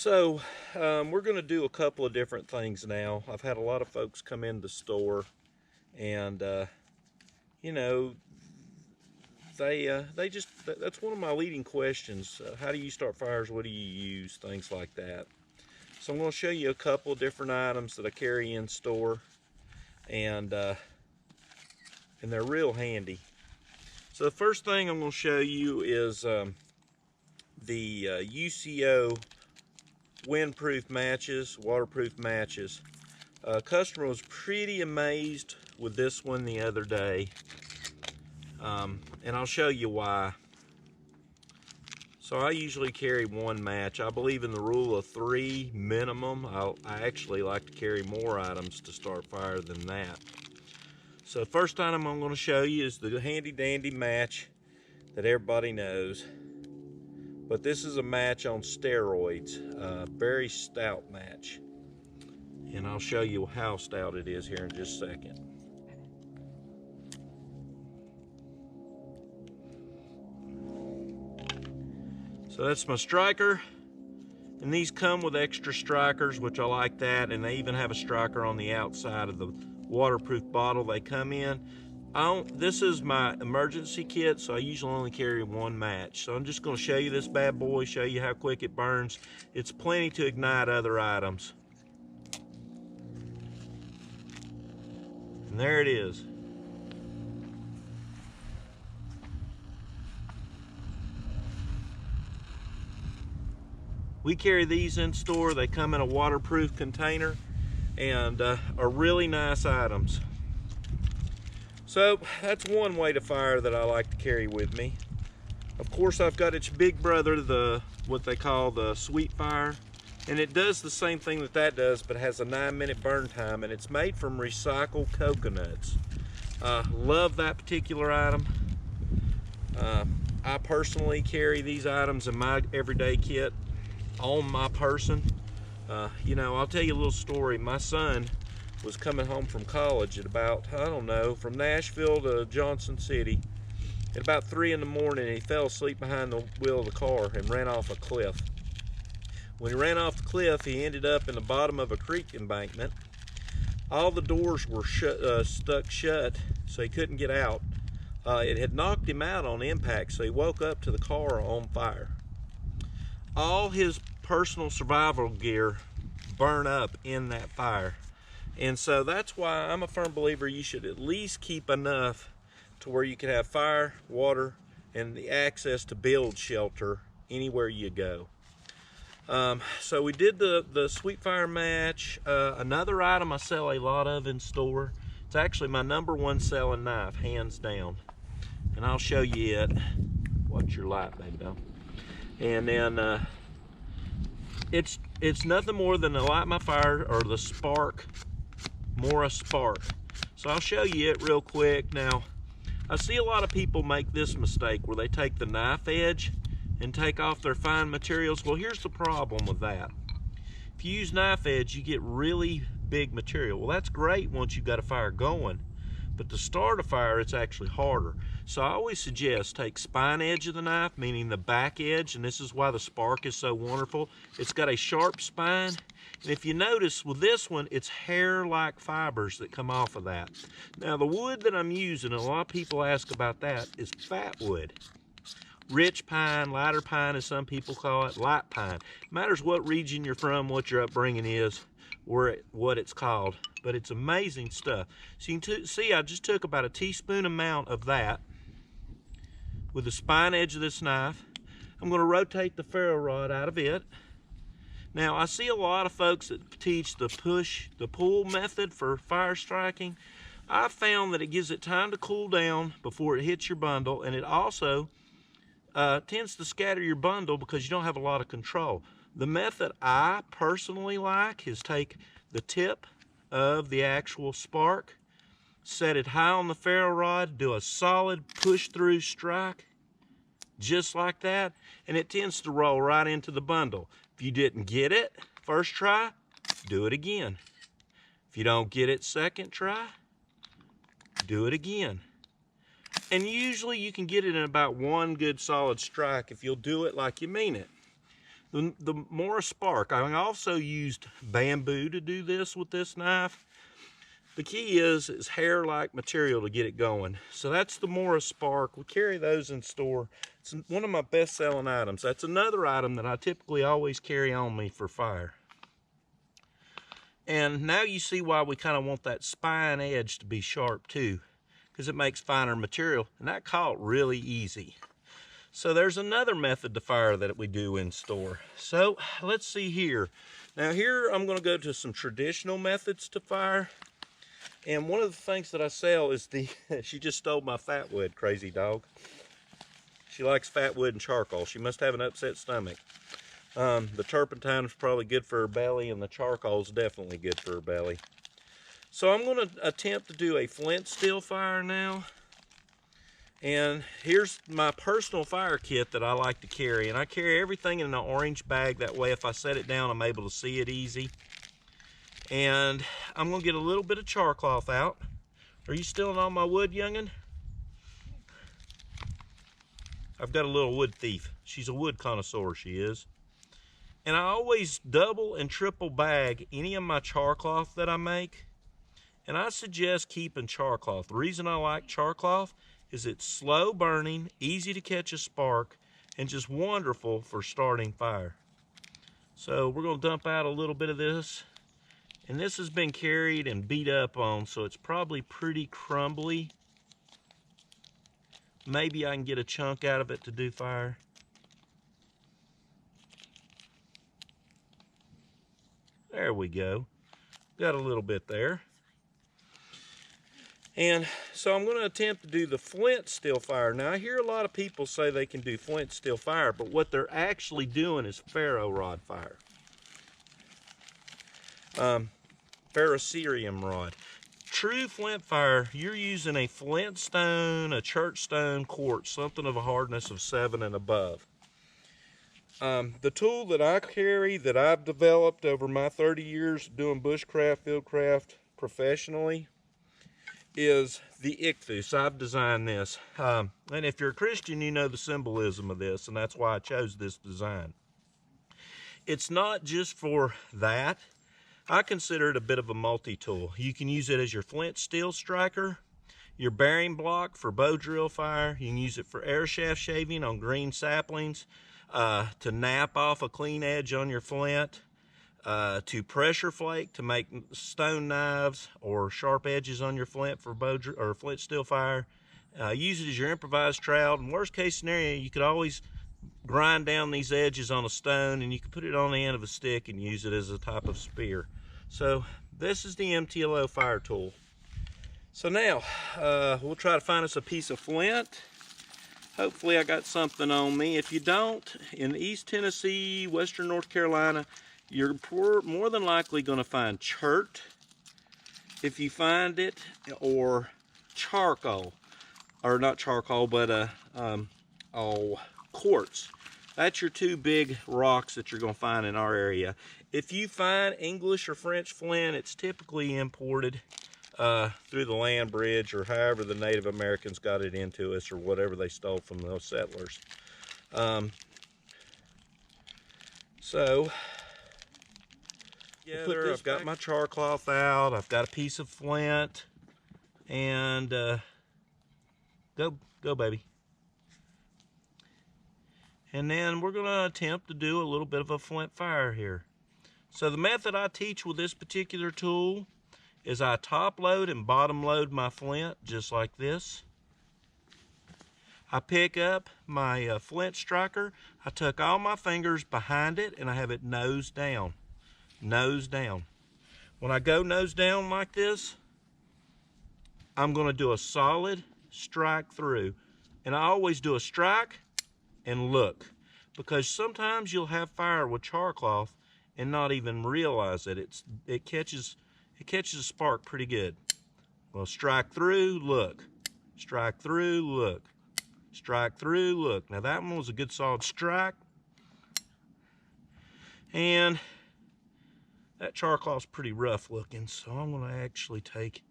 So we're going to do a couple of different things now. I've had a lot of folks come in the store, and you know, they just, that's one of my leading questions. How do you start fires? What do you use? Things like that. So I'm going to show you a couple of different items that I carry in store, and they're real handy. So the first thing I'm going to show you is the UCO windproof matches, waterproof matches. A customer was pretty amazed with this one the other day, and I'll show you why. So I usually carry one match. I believe in the rule of 3 minimum. I actually like to carry more items to start fire than that. So the first item I'm going to show you is the handy dandy match that everybody knows. But this is a match on steroids, a very stout match. And I'll show you how stout it is here in just a second. So that's my striker. And these come with extra strikers, which I like that. And they even have a striker on the outside of the waterproof bottle they come in. This is my emergency kit, so I usually only carry one match. So I'm just going to show you this bad boy, show you how quick it burns. It's plenty to ignite other items. And there it is. We carry these in store. They come in a waterproof container and are really nice items. So that's one way to fire that I like to carry with me. Of course, I've got its big brother, what they call the Sweet Fire, and it does the same thing that does, but it has a 9-minute burn time, and it's made from recycled coconuts. Love that particular item. I personally carry these items in my everyday kit on my person. You know, I'll tell you a little story. My son was coming home from college at about, I don't know, from Nashville to Johnson City at about 3 in the morning, and he fell asleep behind the wheel of the car and ran off a cliff. When he ran off the cliff, he ended up in the bottom of a creek embankment. All the doors were stuck shut, so he couldn't get out. It had knocked him out on impact, so he woke up to the car on fire. All his personal survival gear burned up in that fire. And so that's why I'm a firm believer you should at least keep enough to where you can have fire, water, and the access to build shelter anywhere you go. So we did the Sweet Fire match. Another item I sell a lot of in store. It's actually my #1 selling knife, hands down. And I'll show you it. Watch your light, baby doll. And then it's nothing more than to light my fire, or the spark. More a spark. So I'll show you it real quick. Now, I see a lot of people make this mistake where they take the knife edge and take off their fine materials. Well, here's the problem with that. If you use knife edge, you get really big material. Well, that's great once you've got a fire going, but to start a fire, it's actually harder. So I always suggest take spine edge of the knife, meaning the back edge, and this is why the spark is so wonderful. It's got a sharp spine, and if you notice with this one, it's hair-like fibers that come off of that. Now the wood that I'm using, and a lot of people ask about that, is Fatwood. Rich pine, lighter pine as some people call it, light pine. Matters what region you're from, what your upbringing is, what it's called, but it's amazing stuff. So you can see I just took about a teaspoon amount of that with the spine edge of this knife. I'm going to rotate the ferro rod out of it. Now I see a lot of folks that teach the pull method for fire striking. I've found that it gives it time to cool down before it hits your bundle, and it also tends to scatter your bundle because you don't have a lot of control. The method I personally like is take the tip of the actual spark, set it high on the ferro rod, do a solid push through strike, just like that, and it tends to roll right into the bundle. If you didn't get it first try, do it again. If you don't get it second try, do it again. And usually you can get it in about one good solid strike if you'll do it like you mean it. The more a spark. I also used bamboo to do this with this knife. The key is hair-like material to get it going. So that's the Morris Spark. We carry those in store. It's one of my best-selling items. That's another item that I typically always carry on me for fire. And now you see why we kind of want that spine edge to be sharp too, because it makes finer material, and that caught really easy. So there's another method to fire that we do in store. So let's see here. Now here I'm going to go to some traditional methods to fire. And one of the things that I sell is the, she just stole my Fatwood, crazy dog. She likes Fatwood and charcoal. She must have an upset stomach. The turpentine is probably good for her belly, and the charcoal is definitely good for her belly. So I'm going to attempt to do a Flint Steel fire now. And here's my personal fire kit that I like to carry. And I carry everything in an orange bag. That way if I set it down, I'm able to see it easy. And I'm going to get a little bit of char cloth out. Are you stealing all my wood, youngin'? I've got a little wood thief. She's a wood connoisseur, she is. And I always double and triple bag any of my char cloth that I make. And I suggest keeping char cloth. The reason I like char cloth is it's slow burning, easy to catch a spark, and just wonderful for starting fire. So we're going to dump out a little bit of this. And this has been carried and beat up on, so it's probably pretty crumbly. Maybe I can get a chunk out of it to do fire. There we go. Got a little bit there. And so I'm going to attempt to do the Flint Steel fire. Now I hear a lot of people say they can do Flint Steel fire, but what they're actually doing is ferro rod fire. Ferrocerium rod. True flint fire, you're using a flint stone, a church stone, quartz, something of a hardness of 7 and above. The tool that I carry, that I've developed over my 30 years doing bushcraft, fieldcraft professionally, is the ichthus. I've designed this. And if you're a Christian, you know the symbolism of this, and that's why I chose this design. It's not just for that. I consider it a bit of a multi-tool. You can use it as your flint steel striker, your bearing block for bow drill fire. You can use it for air shaft shaving on green saplings, to nap off a clean edge on your flint, to pressure flake to make stone knives or sharp edges on your flint for bow or flint steel fire. Use it as your improvised trowel. In worst case scenario, you could always grind down these edges on a stone, and you can put it on the end of a stick and use it as a type of spear. So this is the MTLO fire tool. So now we'll try to find us a piece of flint. Hopefully I got something on me. If you don't, in East Tennessee, Western North Carolina, you're more than likely going to find chert, if you find it, or charcoal, or not charcoal, but quartz. That's your two big rocks that you're going to find in our area. If you find English or French flint, it's typically imported through the land bridge, or however the Native Americans got it into us, or whatever they stole from those settlers. So together, I've got my char cloth out, I've got a piece of flint, and go baby. And then we're going to attempt to do a little bit of a flint fire here. So the method I teach with this particular tool is I top load and bottom load my flint just like this. I pick up my flint striker, I tuck all my fingers behind it, and I have it nose down. Nose down. When I go nose down like this, I'm going to do a solid strike through. And I always do a strike and look, because sometimes you'll have fire with char cloth and not even realize that it catches a spark pretty good. Well, strike through, look, strike through, look, strike through, look. Now that one was a good solid strike, and that char cloth's pretty rough looking, so I'm going to actually take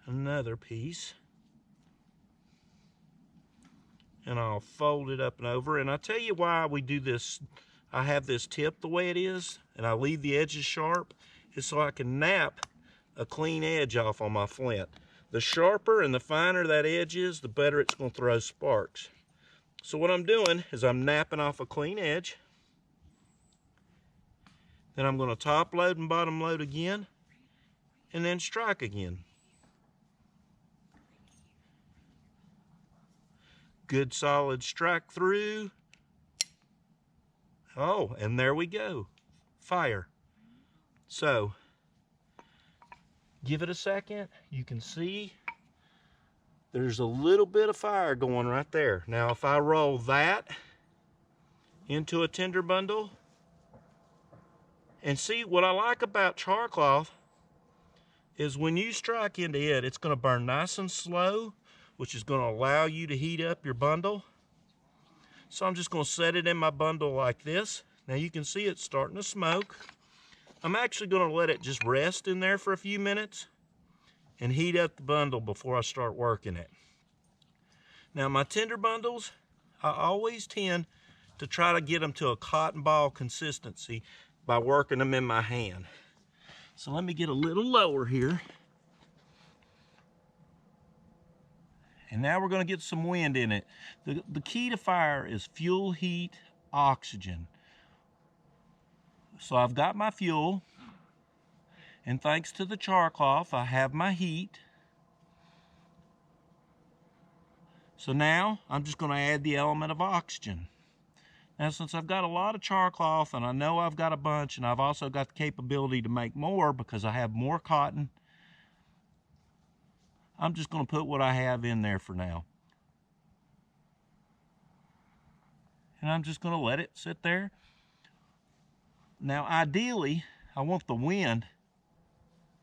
another piece and I'll fold it up and over. And I'll tell you why we do this I have this tip the way it is, and I leave the edges sharp, is so I can nap a clean edge off on my flint. The sharper and the finer that edge is, the better it's going to throw sparks. So what I'm doing is I'm napping off a clean edge. Then I'm going to top load and bottom load again, and then strike again. Good solid strike through. Oh, and there we go. Fire. So, give it a second. You can see there's a little bit of fire going right there. Now, if I roll that into a tinder bundle, and see, what I like about char cloth is when you strike into it, it's going to burn nice and slow, which is going to allow you to heat up your bundle. So I'm just going to set it in my bundle like this. Now you can see it's starting to smoke. I'm actually going to let it just rest in there for a few minutes and heat up the bundle before I start working it. Now my tinder bundles, I always tend to try to get them to a cotton ball consistency by working them in my hand. So let me get a little lower here. And now we're going to get some wind in it. The key to fire is fuel, heat, oxygen. So I've got my fuel, and thanks to the char cloth, I have my heat. So now I'm just going to add the element of oxygen. Now, since I've got a lot of char cloth, and I know I've got a bunch, and I've also got the capability to make more because I have more cotton, I'm just going to put what I have in there for now. And I'm just going to let it sit there. Now, ideally, I want the wind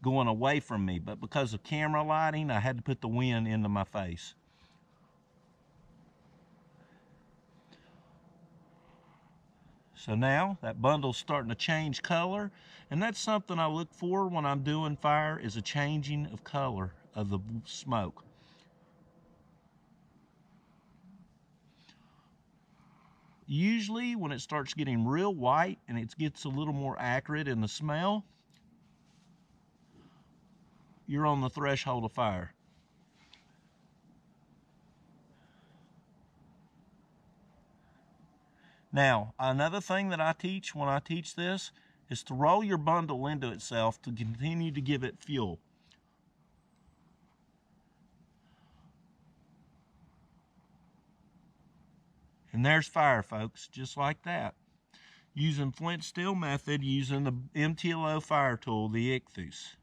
going away from me, but because of camera lighting, I had to put the wind into my face. So now that bundle's starting to change color, and that's something I look for when I'm doing fire, is a changing of color of the smoke. Usually when it starts getting real white and it gets a little more accurate in the smell, you're on the threshold of fire. Now, another thing that I teach when I teach this is to roll your bundle into itself to continue to give it fuel. And there's fire, folks, just like that. Using Flint Steel method, using the MTLO fire tool, the Ichthus.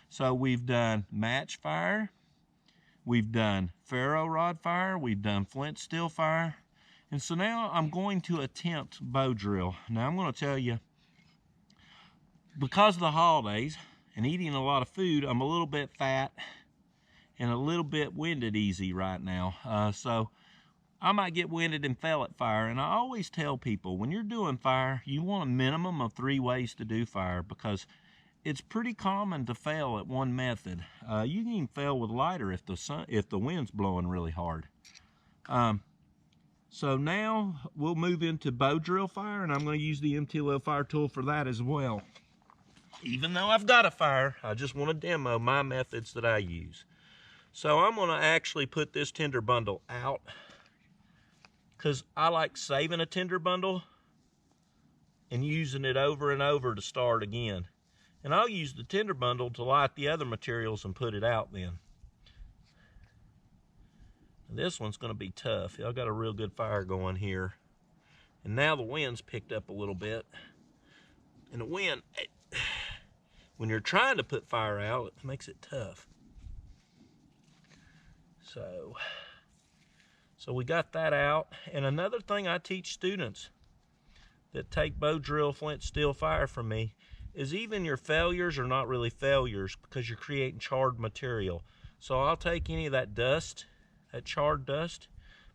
So we've done match fire, we've done ferro rod fire, we've done Flint Steel fire, and so now I'm going to attempt bow drill. Now I'm going to tell you, because of the holidays and eating a lot of food, I'm a little bit fat and a little bit winded easy right now. So I might get winded in pellet fire, and I always tell people, when you're doing fire, you want a minimum of 3 ways to do fire, because it's pretty common to fail at one method. You can even fail with lighter if the wind's blowing really hard. So now we'll move into bow drill fire, and I'm going to use the MTLO fire tool for that as well. Even though I've got a fire, I just want to demo my methods that I use. So I'm going to actually put this tinder bundle out, because I like saving a tinder bundle and using it over and over to start again. And I'll use the tinder bundle to light the other materials and put it out then. And this one's going to be tough. I got a real good fire going here. And now the wind's picked up a little bit. And the wind, when you're trying to put fire out, it makes it tough. So we got that out. And another thing I teach students that take bow drill Flint Steel fire from me is even your failures are not really failures, because you're creating charred material. So I'll take any of that dust, that charred dust,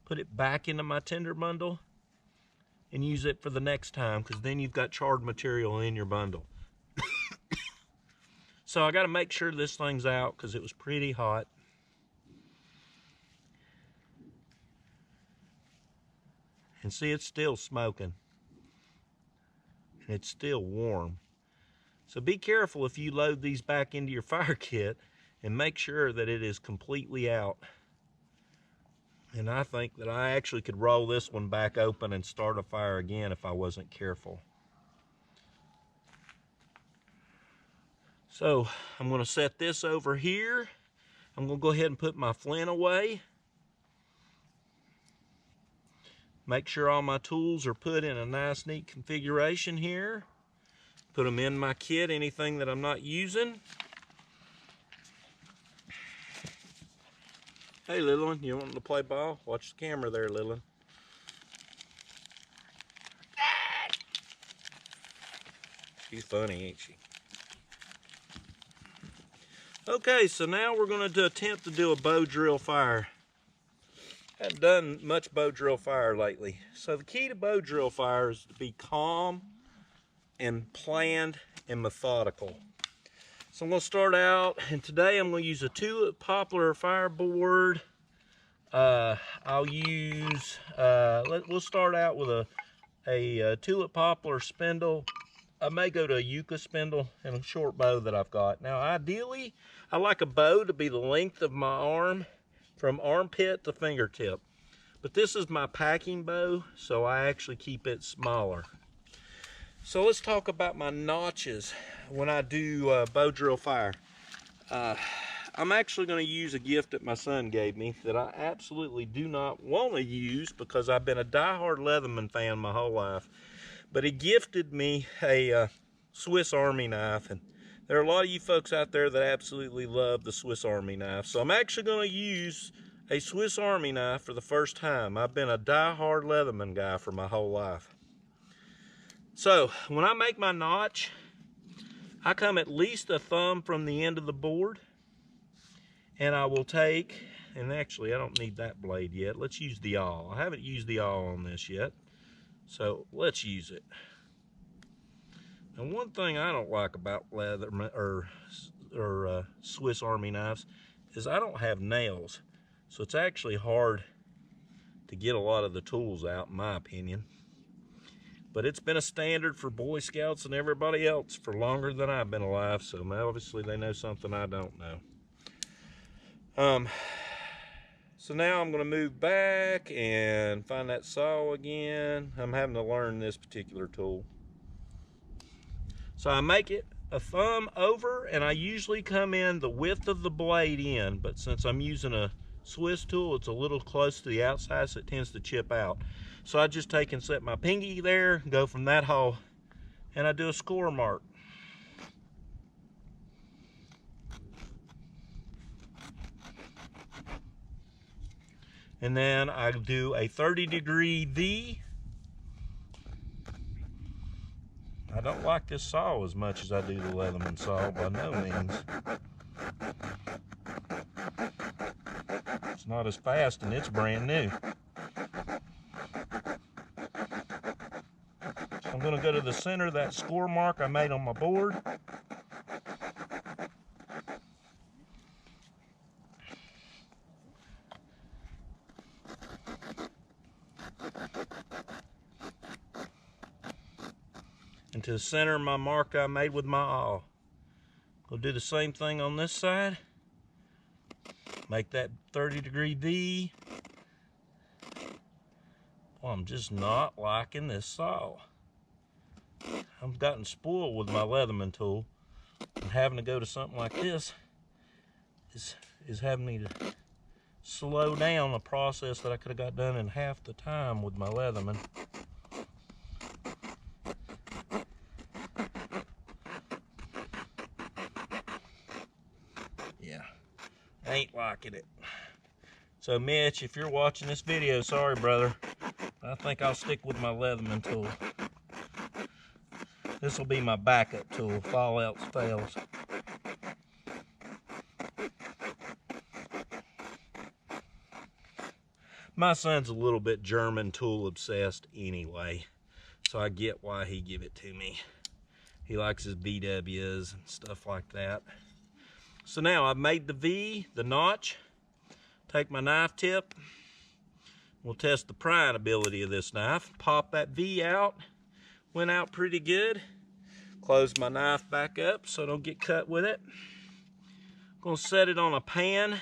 put it back into my tinder bundle and use it for the next time, because then you've got charred material in your bundle. So I got to make sure this thing's out, because it was pretty hot. And see, it's still smoking. and it's still warm. So be careful if you load these back into your fire kit, and make sure that it is completely out. And I think that I actually could roll this one back open and start a fire again if I wasn't careful. So I'm going to set this over here. I'm going to go ahead and put my flint away. Make sure all my tools are put in a nice neat configuration here. Put them in my kit, anything that I'm not using. Hey little one, you wanting to play ball? Watch the camera there, little one. She's funny, ain't she? Okay, so now we're going to attempt to do a bow drill fire. I haven't done much bow drill fire lately. So the key to bow drill fire is to be calm and planned and methodical. So I'm going to start out, and today I'm going to use a tulip poplar fireboard. I'll use, we'll start out with a tulip poplar spindle. I may go to a yucca spindle and a short bow that I've got. Now ideally, I like a bow to be the length of my arm, from armpit to fingertip. But this is my packing bow, so I actually keep it smaller. So let's talk about my notches when I do bow drill fire. I'm actually going to use a gift that my son gave me that I absolutely do not want to use because I've been a diehard Leatherman fan my whole life. But he gifted me a Swiss Army knife, and there are a lot of you folks out there that absolutely love the Swiss Army knife. So I'm actually going to use a Swiss Army knife for the first time. I've been a diehard Leatherman guy for my whole life. So when I make my notch, I come at least a thumb from the end of the board, and I will take, and actually I don't need that blade yet. Let's use the awl. I haven't used the awl on this yet, so let's use it. And one thing I don't like about Leatherman or Swiss Army knives is I don't have nails, so it's actually hard to get a lot of the tools out, in my opinion. But it's been a standard for Boy Scouts and everybody else for longer than I've been alive, so obviously they know something I don't know. So now I'm going to move back and find that saw again. I'm having to learn this particular tool. So I make it a thumb over, and I usually come in the width of the blade in, but since I'm using a Swiss tool, it's a little close to the outside, so it tends to chip out. So I just take and set my pinky there, go from that hole, and I do a score mark. And then I do a 30-degree V. I don't like this saw as much as I do the Leatherman saw, by no means. It's not as fast, and it's brand new. So I'm going to go to the center of that score mark I made on my board. And to the center of my mark I made with my awl. We'll do the same thing on this side. Make that 30-degree V. Well, I'm just not liking this saw. I've gotten spoiled with my Leatherman tool, and having to go to something like this is having me to slow down a process that I could have got done in half the time with my Leatherman. Yeah, I ain't liking it. So Mitch, if you're watching this video, sorry brother, I think I'll stick with my Leatherman tool. This will be my backup tool if all else fails. My son's a little bit German tool obsessed anyway, so I get why he give it to me. He likes his BWs and stuff like that. So now I've made the V, the notch. Take my knife tip. We'll test the prying ability of this knife. Pop that V out. went out pretty good. Close my knife back up so I don't get cut with it. I'm gonna set it on a pan,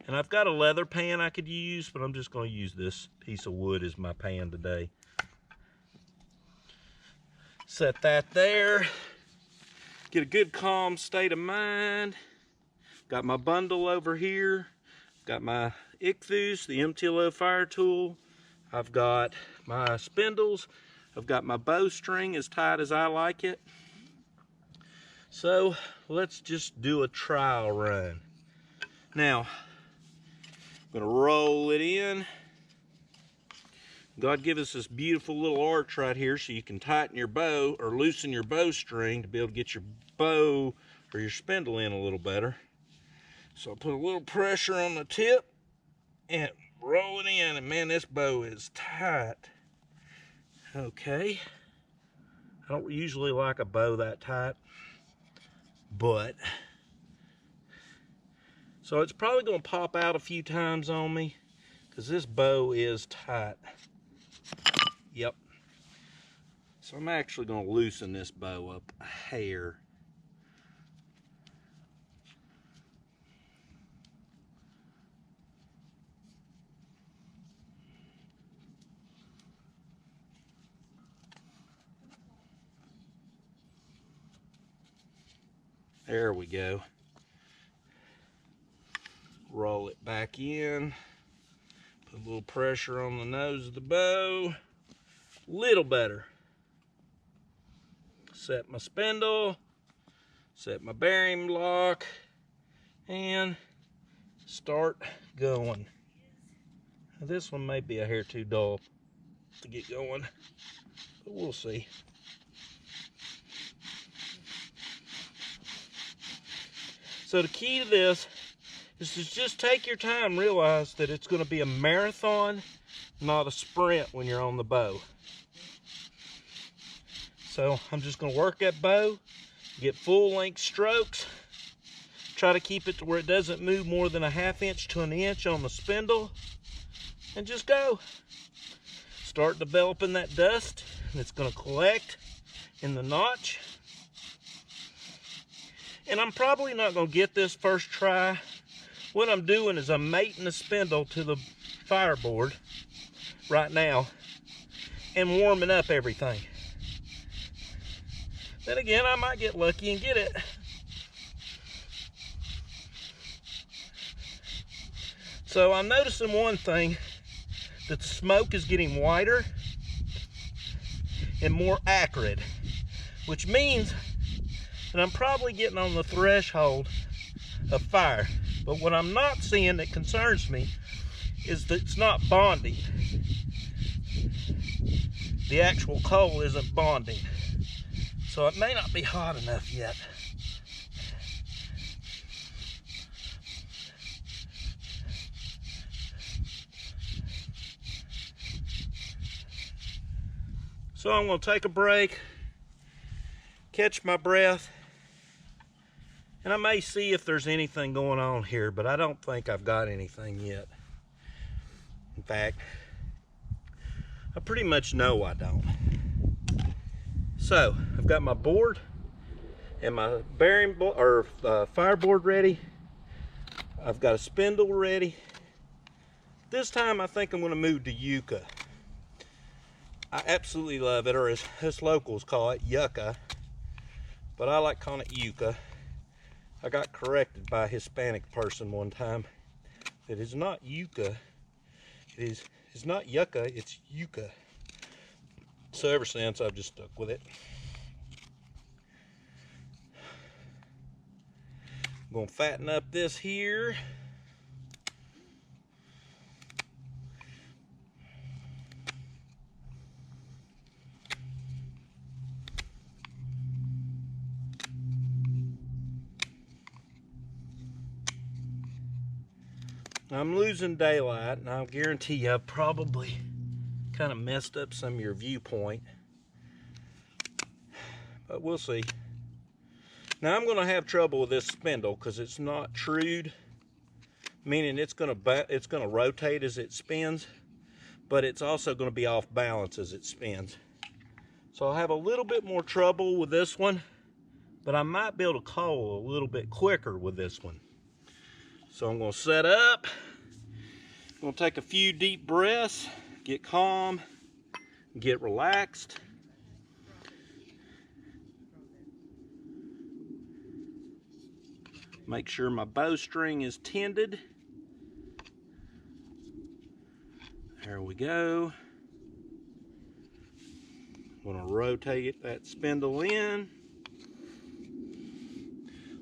and I've got a leather pan I could use, but I'm just gonna use this piece of wood as my pan today. Set that there. Get a good calm state of mind. Got my bundle over here. Got my ichthus, the MTLO fire tool. I've got my spindles. I've got my bowstring as tight as I like it. So let's just do a trial run. Now, I'm gonna roll it in. God give us this beautiful little arch right here so you can tighten your bow or loosen your bowstring to be able to get your bow or your spindle in a little better. So I'll put a little pressure on the tip and roll it in, and man, this bow is tight. Okay, I don't usually like a bow that tight, but so it's probably going to pop out a few times on me because this bow is tight. Yep. So I'm actually going to loosen this bow up a hair. There we go. Roll it back in. Put a little pressure on the nose of the bow. Little better. Set my spindle. Set my bearing block. And start going. Now this one may be a hair too dull to get going, but we'll see. So the key to this is to just take your time, realize that it's going to be a marathon, not a sprint when you're on the bow. So I'm just going to work that bow, get full length strokes, try to keep it to where it doesn't move more than a 1/2 inch to 1 inch on the spindle, and just go. Start developing that dust, and it's going to collect in the notch. And I'm probably not going to get this first try. What I'm doing is I'm mating the spindle to the fireboard right now and warming up everything. Then again, I might get lucky and get it. So I'm noticing one thing, that the smoke is getting whiter and more acrid, which means and I'm probably getting on the threshold of fire. But what I'm not seeing that concerns me is that it's not bonding. The actual coal isn't bonding. So it may not be hot enough yet. So I'm going to take a break, catch my breath, and I may see if there's anything going on here, but I don't think I've got anything yet. In fact, I pretty much know I don't. So I've got my board and my bearing or fireboard ready. I've got a spindle ready. This time I think I'm going to move to yucca. I absolutely love it, or as us locals call it, yucca, but I like calling it yucca. I got corrected by a Hispanic person one time. It is not yucca. It's not yucca, it's yucca. So ever since, I've just stuck with it. I'm gonna fatten up this here. I'm losing daylight, and I'll guarantee you I've probably kind of messed up some of your viewpoint, but we'll see. Now I'm going to have trouble with this spindle because it's not trued, meaning it's going to rotate as it spins, but it's also going to be off balance as it spins. So I'll have a little bit more trouble with this one, but I might be able to coil a little bit quicker with this one. So I'm gonna set up, I'm gonna take a few deep breaths, get calm, get relaxed. Make sure my bowstring is tended. There we go. I'm gonna rotate that spindle in.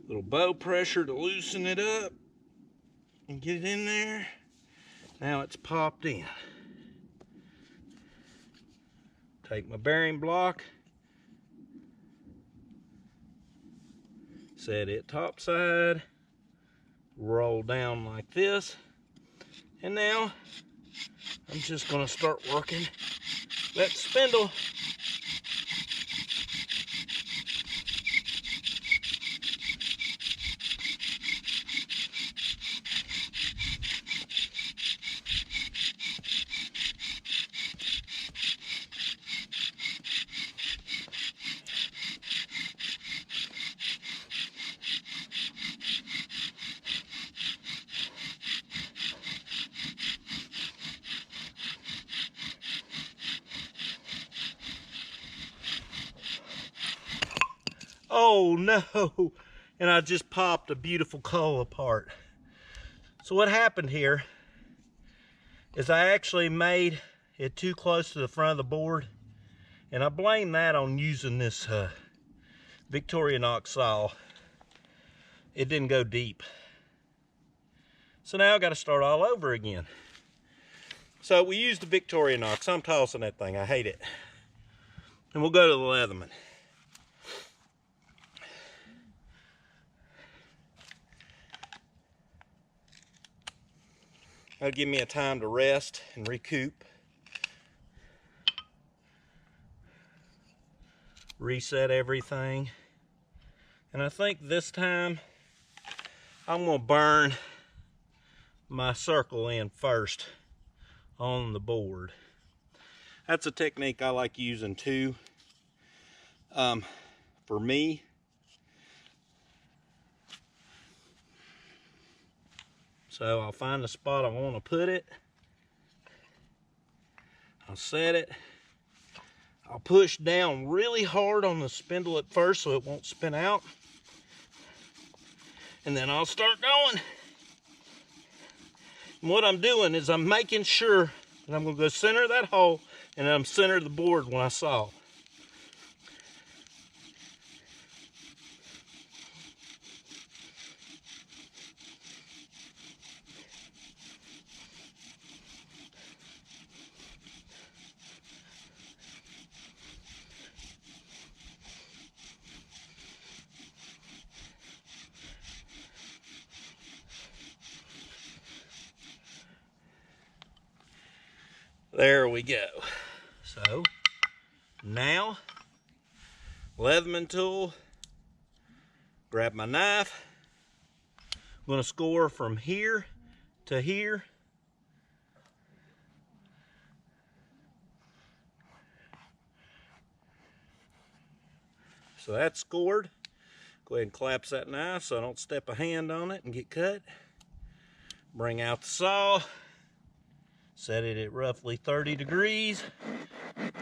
Little bow pressure to loosen it up and get it in there. Now it's popped in. Take my bearing block, set it topside, roll down like this, and now I'm just going to start working that spindle. Oh no, and I just popped a beautiful coal apart. So what happened here is I actually made it too close to the front of the board, and I blame that on using this Victorinox saw. It didn't go deep. So now I got to start all over again. So we used the Victorinox. I'm tossing that thing, I hate it. And we'll go to the Leatherman. That'll give me a time to rest and recoup. Reset everything. And I think this time I'm gonna burn my circle in first on the board. That's a technique I like using too. For me, so I'll find the spot I want to put it. I'll set it. I'll push down really hard on the spindle at first so it won't spin out. And then I'll start going. And what I'm doing is I'm making sure that I'm going to go center that hole, and I'm center the board when I saw. There we go. So now, Leatherman tool, grab my knife. I'm going to score from here to here. So that's scored. Go ahead and collapse that knife so I don't step a hand on it and get cut. Bring out the saw. Set it at roughly 30 degrees.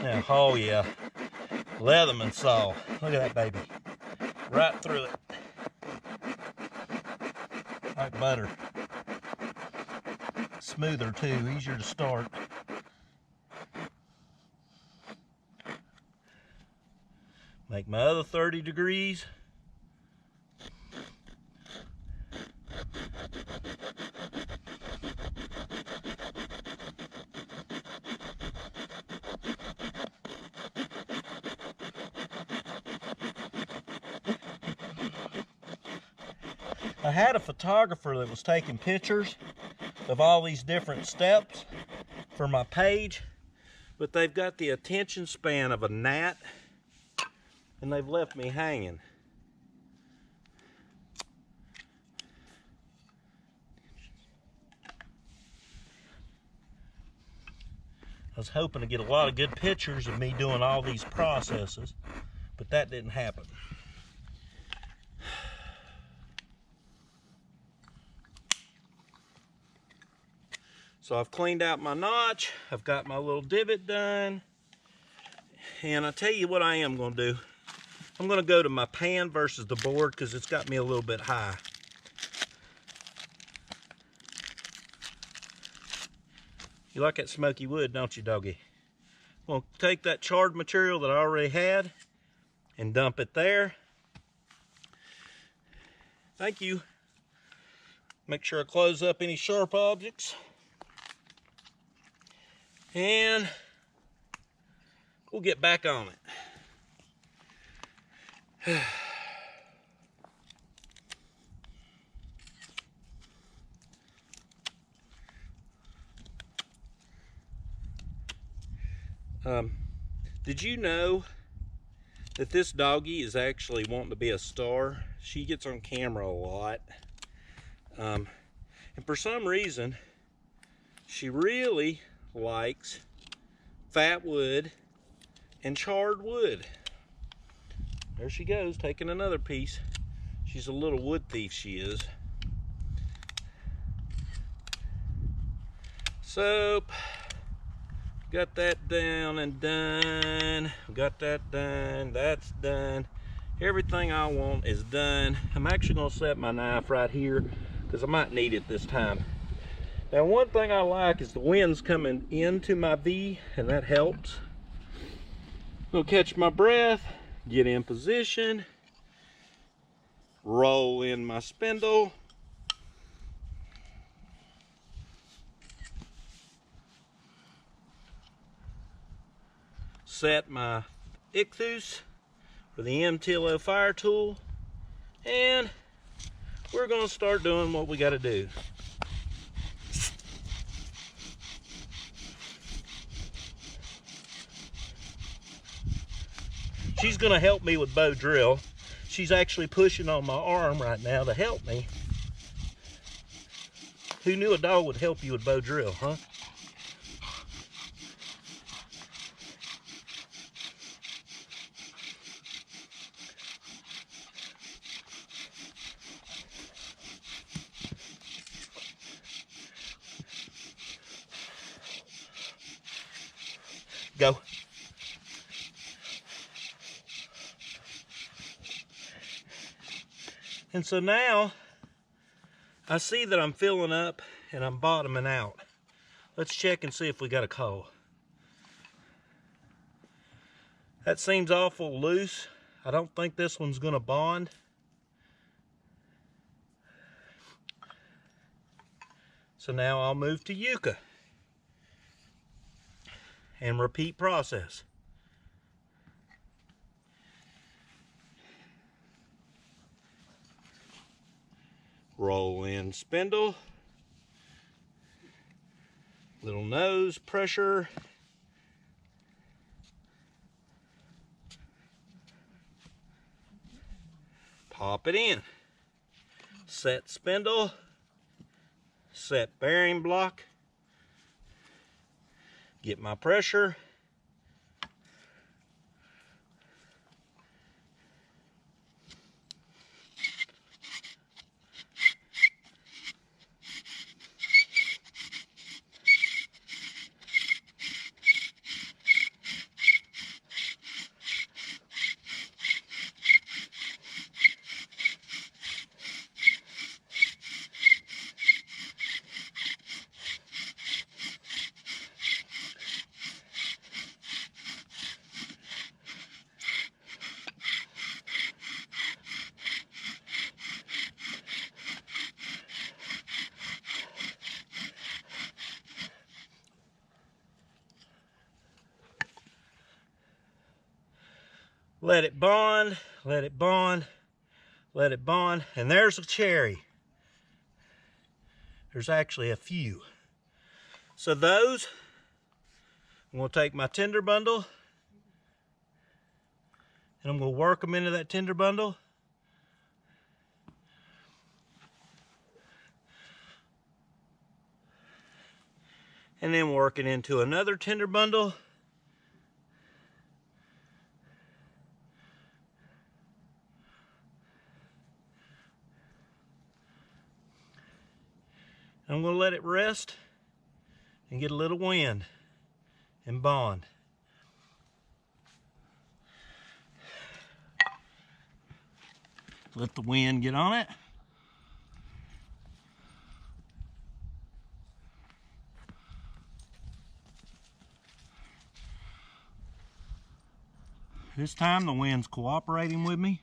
Now, oh yeah, Leatherman saw. Look at that baby. Right through it. Like butter. Smoother too, easier to start. Make my other 30 degrees. I had a photographer that was taking pictures of all these different steps for my page, but they've got the attention span of a gnat, and they've left me hanging. I was hoping to get a lot of good pictures of me doing all these processes, but that didn't happen. So I've cleaned out my notch, I've got my little divot done, and I tell you what I am going to do. I'm going to go to my pan versus the board because it's got me a little bit high. You like that smoky wood, don't you, doggy? I'm going to take that charred material that I already had and dump it there. Thank you. Make sure I close up any sharp objects. And we'll get back on it. Did you know that this doggy is actually wanting to be a star? She gets on camera a lot. And for some reason, she really likes fatwood and charred wood. There she goes, taking another piece. She's a little wood thief, she is. So, got that down and done. Got that done, that's done. Everything I want is done. I'm actually gonna set my knife right here because I might need it this time. Now, one thing I like is the wind's coming into my V, and that helps. I'm gonna catch my breath, get in position, roll in my spindle, set my ichthus for the Untitled fire tool, and we're gonna start doing what we gotta do. She's gonna help me with bow drill. She's actually pushing on my arm right now to help me. Who knew a dog would help you with bow drill, huh? Go. And so now I see that I'm filling up and I'm bottoming out. Let's check and see if we got a call. That seems awful loose. I don't think this one's gonna bond. So now I'll move to Yucca and repeat process. Roll in spindle, little nose pressure, pop it in, set spindle, set bearing block, get my pressure, let it bond, let it bond, let it bond, and there's a cherry. There's actually a few. So those, I'm going to take my tinder bundle and I'm going to work them into that tinder bundle. and then work it into another tinder bundle. I'm going to let it rest and get a little wind and bond. Let the wind get on it. This time the wind's cooperating with me.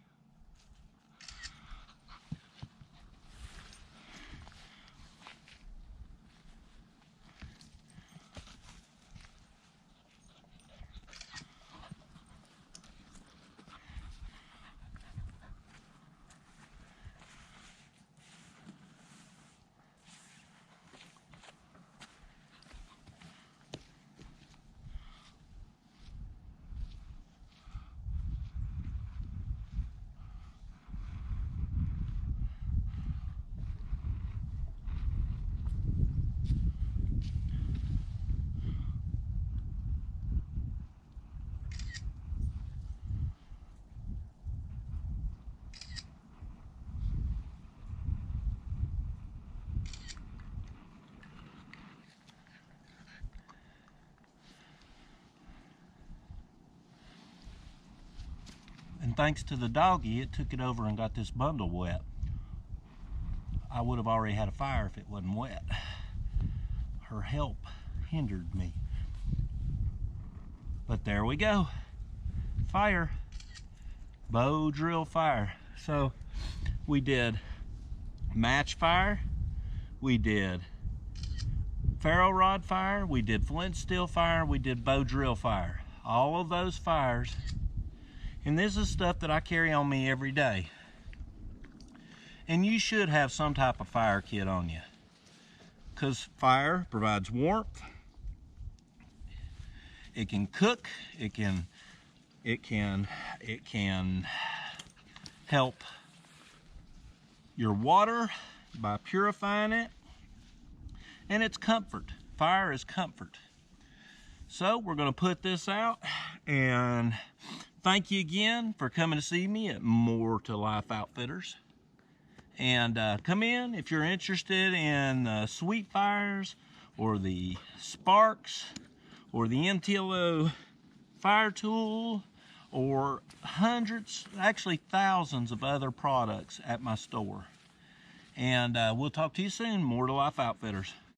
And thanks to the doggy, it took it over and got this bundle wet. I would have already had a fire if it wasn't wet. Her help hindered me. But there we go. Fire. Bow drill fire. So we did match fire, we did ferro rod fire, we did flint steel fire, we did bow drill fire. All of those fires. And this is stuff that I carry on me every day. And you should have some type of fire kit on you, because fire provides warmth. It can cook. It can help your water by purifying it. And it's comfort. Fire is comfort. So we're going to put this out, and thank you again for coming to see me at More to Life Outfitters. And come in if you're interested in sweet fires, or the sparks, or the MTLO fire tool, or hundreds, actually thousands of other products at my store. And we'll talk to you soon. More to Life Outfitters.